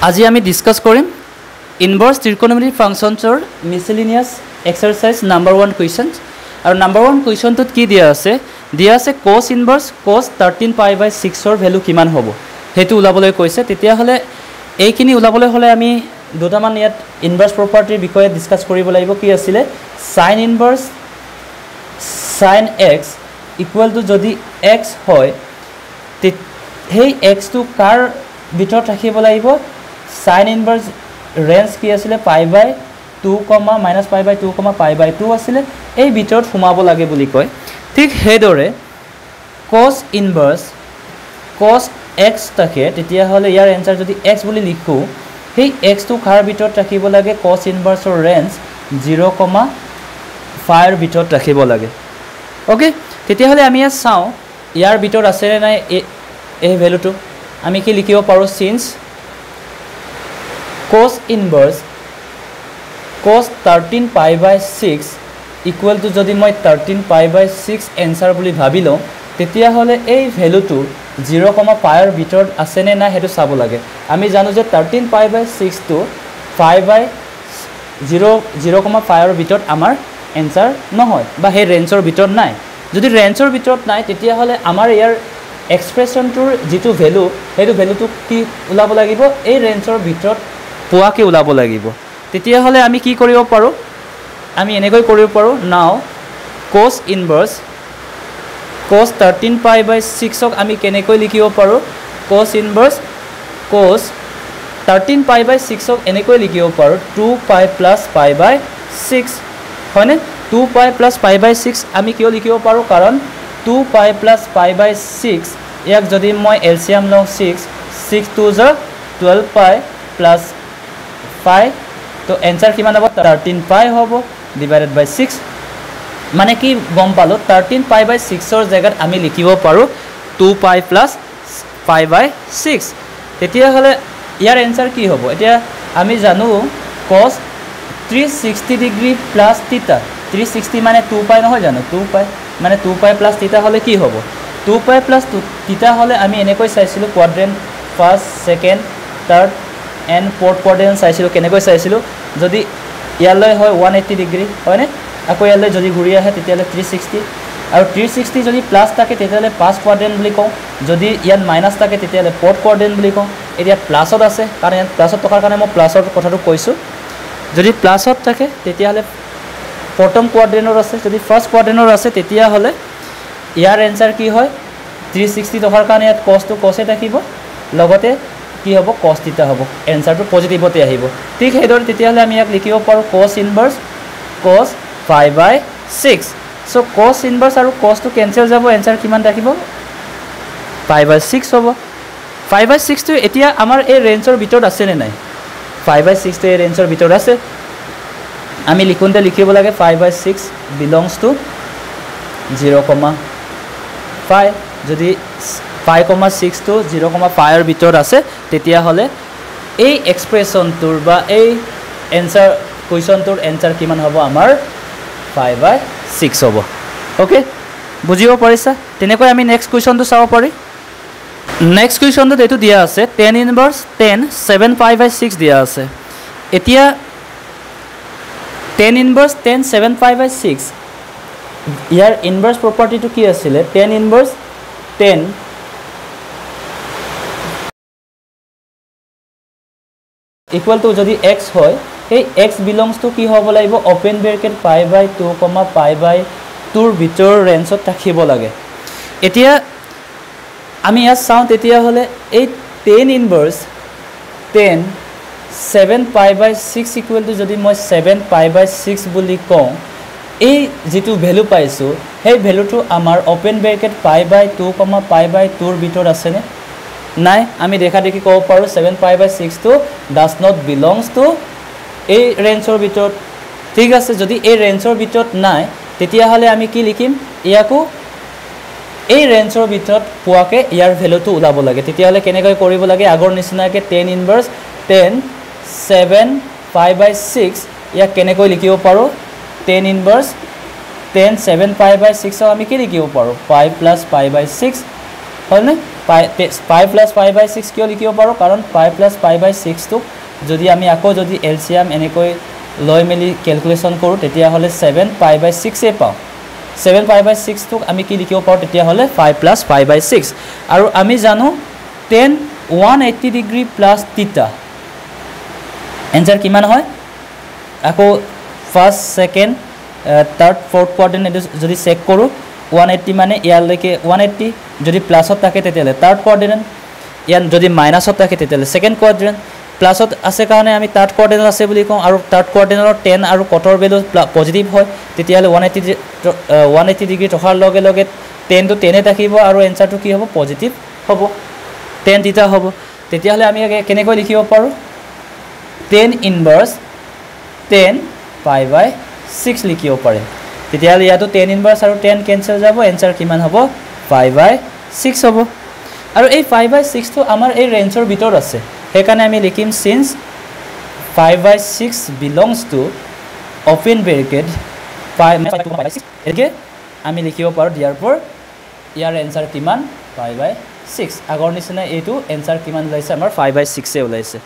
আজি আমি ডিসকাস কৰিম ইনভাৰ্স ট্ৰিকোনোমেট্ৰি ফাংশনসৰ মিসেলেনিয়াস এক্সাৰসাইজ নাম্বাৰ 1 কোয়েশ্চন আৰু নাম্বাৰ 1 কোয়েশ্চনটোত কি দিয়া আছে cos ইনভাৰ্স cos 13π/6 ৰ ভ্যালু কিমান হ'ব হেতু উলাবলৈ কৈছে তেতিয়া হলে এইখিনি উলাবলৈ হলে আমি দুটামান ইয়াত ইনভার্স প্ৰপাৰ্টিৰ বিষয়ে ডিসকাস কৰিব লাগিব কি আছিল sin inverse sin x equal to যদি x হয় হেই x টু কাৰ ভিতৰত ৰাখিব লাগিব sin ইনভার্স রেঞ্জ কি আছিল π/2, -π/2, π/2 আছিল এই ভিতৰত সোমাব লাগে বুলি কয় ঠিক হেদৰে cos ইনভাৰ্স cos x থাকে তেতিয়া হলে ইয়াৰ এনসাৰ যদি x বুলি লিখো সেই x টু কাৰ ভিতৰত ৰাখিব লাগে cos ইনভাৰ্সৰ ৰেঞ্জ 0,5 ৰ ভিতৰত ৰাখিব লাগে ওকে তেতিয়া হলে আমি চাও ইয়াৰ ভিতৰত আছে নাই এই ভ্যালুটো আমি কি লিখিব পাৰো since cos inverse cos 13π/6 equal to যদি মই 13π/6 answer বুলি ভাবিলো তেতিয়া হলে এই ভ্যালুটো 0,5 ৰ ভিতৰত আছে নে না হেতু চাব লাগে আমি জানো যে 13π/6 টু 0,5 ৰ ভিতৰত আমাৰ answer নহয় বা হে ৰেঞ্জৰ ভিতৰত নাই যদি ৰেঞ্জৰ ভিতৰত নাই তেতিয়া হলে আমাৰ ইয়াৰ এক্সপ্ৰেছনটোৰ যেটো ভ্যালু হেতু ভ্যালুটো কি উলাব লাগিব এই ৰেঞ্জৰ ভিতৰত পোৱাকে উলাব লাগিব তেতিয়া হলে আমি কি কৰিব পাৰো আমি এনেকৈ কৰিব পাৰো নাও cos ইনভাৰ্স cos 13π/6 ক আমি কেনেকৈ লিখিব পাৰো cos ইনভাৰ্স cos 13π/6 ক এনেকৈ লিখিব পাৰো 2π + π/6 হয়নে 2π + π/6 আমি কিয় লিখিব পাৰো কাৰণ 2π + π/6 ইয়াক যদি মই এলসিয়াম লও 6 2 12π + 5 তো आंसर কিমান হ'ব 13π হ'ব ডিভাইডেড বাই 6 মানে কি গম পালো 13π/6 ৰ জায়গাত আমি লিখিব পাৰো 2π + π/6 তেতিয়া হলে ইয়াৰ आंसर কি হ'ব এতিয়া আমি জানো cos 360 ডিগ্ৰী প্লাস থিটা 360 মানে 2π নহয় জানো 2π মানে 2π + থিটা হলে কি হ'ব 2π + থিটা হলে আমি এনেকৈ চাইছিলো quadrant first second third and fourth quadrant চাইছিলো কেনেকৈ চাইছিলো যদি ইয়ালৈ হয় 180 ডিগ্ৰী হয়নে আকৌ ইয়ালৈ যদি ঘূৰি আহে তেতিয়ালে 360 আৰু 360 যদি প্লাস থাকে তেতিয়ালে ফার্স্ট কোয়াড্রেন্ট বুলি কওঁ যদি ইয়াত মাইনাস থাকে তেতিয়ালে ফোর্থ কোয়াড্রেন্ট বুলি কওঁ এতিয়া প্লাসত আছে কাৰণ ইয়াত প্লাসত থকাৰ কাৰণে মই প্লাসৰ কথাটো কৈছো যদি প্লাসত থাকে তেতিয়ালে প্ৰথম কোয়াড্ৰেন্টৰ আছে যদি ফাৰ্স্ট কোয়াড্ৰেন্টৰ আছে তেতিয়াহলে ইয়াৰ आंसर কি হয় 360 থকাৰ কাৰণে ইয়াত cos টো cos থাকিব লগতে কি হ'ব cos থিটা হ'ব आंसरটো পজিটিভতে আহিব ঠিক হেদৰ তেতিয়ালে আমি ইয়াক লিখিব পাৰো cos ইনভাৰ্স cos 5/6 সো cos ইনভাৰ্স আৰু cos টো কেনসেল যাব आंसर কিমান থাকিব 5/6 হ'ব 5/6 টো এতিয়া আমাৰ এই ৰেঞ্জৰ ভিতৰত আছে নে নাই 5/6 টো এই ৰেঞ্জৰ ভিতৰত আছে আমি লিখোনতে লিখিব লাগে 5/6 belongs to 0,5 যদি 5,6 to 0,5 ৰ ভিতৰত আছে তেতিয়া হলে এই এক্সপ্ৰেছনটোৰ বা এই आंसर কোৱেশ্চনটোৰ आंसर কিমান হ'ব আমাৰ 5/6 হ'ব ওকে বুজিব পাৰিছা তেনেকৈ আমি নেক্সট কোৱেশ্চনটো চাব পাৰি নেক্সট কোৱেশ্চনটো এটো দিয়া আছে tan ইনভার্স tan 7π/6 দিয়া আছে এতিয়া tan ইনভার্স tan 7π/6 ইয়াৰ ইনভাৰ্স প্ৰপাৰ্টিটো কি আছিল tan inverse tan equal to যদি x হয় এই x belongs to কি হ'ব লাগিব ওপেন ব্ৰেকেট π/2, π/2 ৰ ভিতৰ ৰেঞ্জত থাকিব লাগে এতিয়া আমি ইয়াত চাও তেতিয়া হলে এই tan inverse tan 7π/6 equal to যদি মই 7π/6 বুলি কওঁ এই যেটো ভ্যালু পাইছো সেই ভ্যালুটো আমাৰ ওপেন ব্ৰেকেট π/2, π/2 ৰ ভিতৰ আছে নে নাই আমি দেখা দেখি কব পাৰো 7π/6 to does not belongs to এই ৰেঞ্জৰ ভিতৰত ঠিক আছে যদি এই ৰেঞ্জৰ ভিতৰত নাই তেতিয়া হলে আমি কি লিখিম ইয়াকো এই ৰেঞ্জৰ ভিতৰত পোৱাকে ইয়াৰ ভ্যালুটো উলাব লাগে তেতিয়া হলে কেনেকৈ কৰিব লাগে আগৰ নিচিনাকে tan ইনভাৰ্স tan 7π/6 ইয়াক কেনেকৈ লিখিব পাৰো tan ইনভাৰ্স tan 7π/6 আমি কি লিখিব পাৰো 5 + π/6 হয়নে পাই প্লাছ পাই বাই 6 কিয় লিখিব পাৰোঁ কাৰণ পাই প্লাছ পাই বাই 6টোক যদি আমি আকৌ যদি এলচিএম এনেকৈ লৈ মেলি কেলকুলেশ্যন কৰোঁ তেতিয়াহ'লে 7 পাই বাই 6 পাওঁ 7 পাই বাই 6টোক আমি কি লিখিব পাৰোঁ তেতিয়াহ'লে 5 প্লাছ পাই বাই 6 আৰু আমি জানো 10 180 ডিগ্ৰী প্লাছ থিটা এনসাৰ কিমান হয় আকৌ ফাৰ্ষ্ট সেকেন্ড থাৰ্ড ফৰ্থ কোৱাড্ৰেন্ট যদি চেক কৰোঁ 180 মানে ইয়ালৈকে 180 যদি প্লাছত থাকে তেতিয়াহ'লে থাৰ্ড কোৱাড্ৰেন্ট ইয়াত যদি মাইনাছত থাকে তেতিয়াহ'লে সেকেন্ড কোৱাড্ৰেন্ট প্লাছত আছে কাৰণে আমি থাৰ্ড কোৱাড্ৰেন্ট আছে বুলি কওঁ আৰু থাৰ্ড কোৱাড্ৰেন্টৰ 10 আৰু কটৰ ভ্যালু পজিটিভ হয় তেতিয়াহ'লে 180 ডিগ্ৰী থকাৰ লগে লগে 10 টো 10 এ থাকিব আৰু এনসাৰটো কি হ'ব পজিটিভ হ'ব 10 থিটা হ'ব তেতিয়াহ'লে আমি কেনেকৈ লিখিব পাৰোঁ 10 ইনভাৰ্স 10 পাই বাই 6 লিখিব পাৰিম তেতিয়াহ'লে ইয়াতো 10 ইনভাৰ্স আৰু 10 কেনসেল যাব এনসাৰ কিমান হ'ব 5 বাই 6 হ'ব আৰু এই 5 বাই 6 টো আমাৰ এই ৰেঞ্জৰ ভিতৰত আছে সেইকাৰণে আমি লিখিম since 5 by 6 belongs to open bracket 5 by 6 একে আমি লিখিব পাৰোঁ দিয়াৰ পৰ ইয়াৰ এনসাৰ কিমান 5 by 6 আগৰ নিচিনা এইটো এনসাৰ কিমান ওলাইছে আমাৰ 5 by 6 এ ওলাইছে